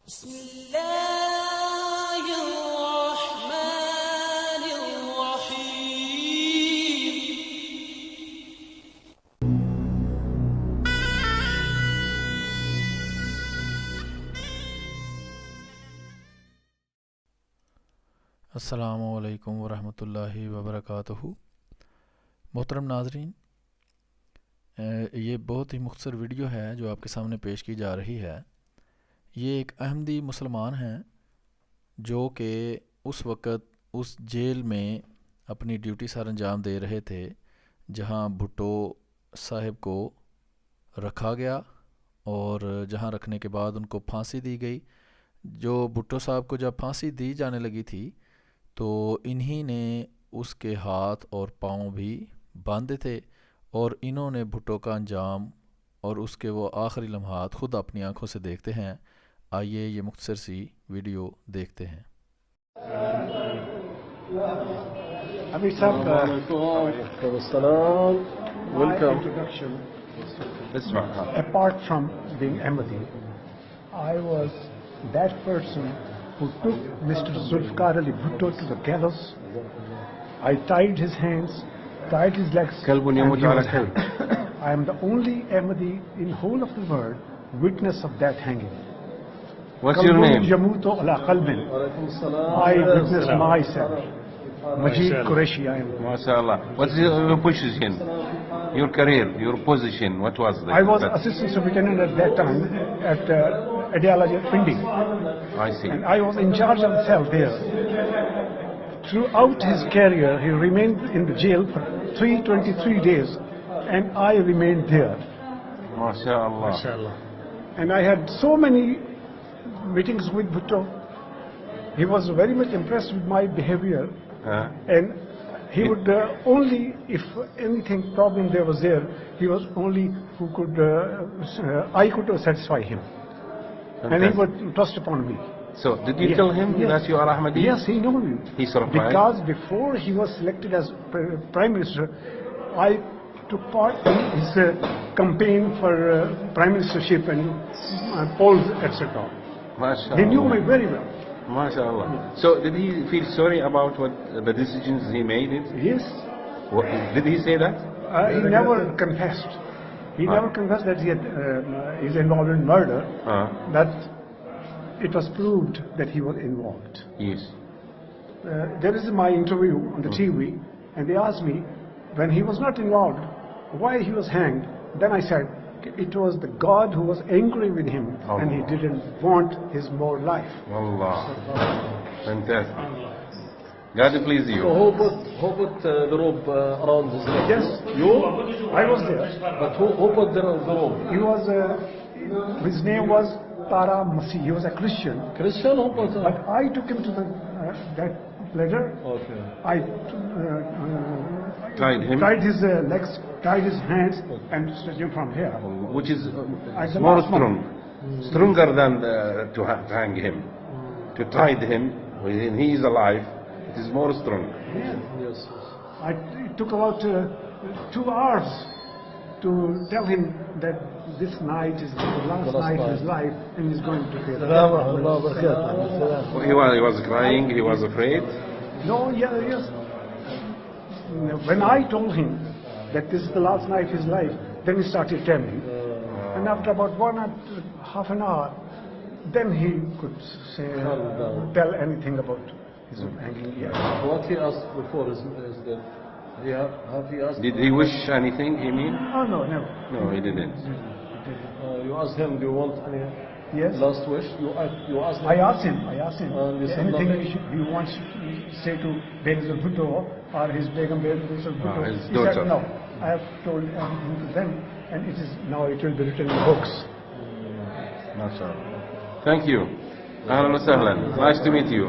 بسم الله الرحمن الرحيم. السلام علیکم ورحمۃ اللہ وبرکاتہ. محترم ناظرین، یہ بہت ہی مختصر ویڈیو ہے جو آپ کے سامنے پیش کی جا رہی ہے. یہ ایک احمدی مسلمان ہیں جو کہ اس وقت اس جیل میں اپنی ڈیوٹی سر انجام دے رہے تھے جہاں بھٹو صاحب کو رکھا گیا، اور جہاں رکھنے کے بعد ان کو پھانسی دی گئی. جو بھٹو صاحب کو جب پھانسی دی جانے لگی تھی تو انہی نے اس کے ہاتھ اور پاؤں بھی باندھے تھے، اور انہوں نے بھٹو کا انجام اور اس کے وہ آخری لمحات خود اپنی آنکھوں سے دیکھتے ہیں. آئیے یہ مختصر سی ویڈیو دیکھتے ہیں. Apart from being Ahmadi, I was that person who took Mr. Zulfikar Ali Bhutto to the gallows. I tied his hands, tied his legs, and he was hanged. I am the only Ahmadi in whole of the world witness of that hanging. What's your name? I witnessed myself. Majeed Qureshi, I am. MashaAllah. What's your position? Your career, your position, what was that? I was assistant superintendent at that time at Adialaji Pindi. I see. And I was in charge of the cell there. Throughout his career, he remained in the jail for 323 days, and I remained there. MashaAllah. And I had so many meetings with Bhutto. He was very much impressed with my behavior, and he would only, if anything problem there was there, he was only who could, I could satisfy him. Fantastic. And he would trust upon me. So, did you tell him that you are Ahmadi? Yes, he knew me. He surprised? Because before he was selected as Prime Minister, I took part in his campaign for Prime Ministership and polls, etc. MashaAllah. He knew me very well. MashaAllah. So, did he feel sorry about the decisions he made? Yes. Did he say that? He never confessed. He never confessed that he had, is involved in murder. That it was proved that he was involved. Yes. There is my interview on the TV, and they asked me, when he was not involved, why he was hanged. Then I said, it was the God who was angry with him, and he didn't want his more life. Allah. Fantastic. God please you. So who put the rope around his neck? Yes, you? I was there. But who put the rope? He was, his name was Tara Masih. He was a Christian. Christian who put But I took him to that ladder. Okay. I tied his legs, tied his hands, and stretched him from here. Which is the more last strong, stronger than to hang him. To tie him when he is alive, it is more strong. Yes. It took about 2 hours to tell him that this night is the last night of his life, and he's going to pay. He was crying, he was afraid. No, yes. When I told him that this is the last night of his life, then he started telling. And after about 1.5 hour, then he could say, tell anything about his hanging here. What he asked before is that have he asked? Did he wish anything, you mean? Oh, no, never. No, he didn't. You asked him, do you want any last wish? You asked him? I asked him. And he said anything nothing? he wants to say to Benazir Bhutto or his Begum Benazir Bhutto. his He daughter. said, no, I have told everything to them, and it will be written in books. Thank you. Ahlan wa sahlan. Nice to meet you.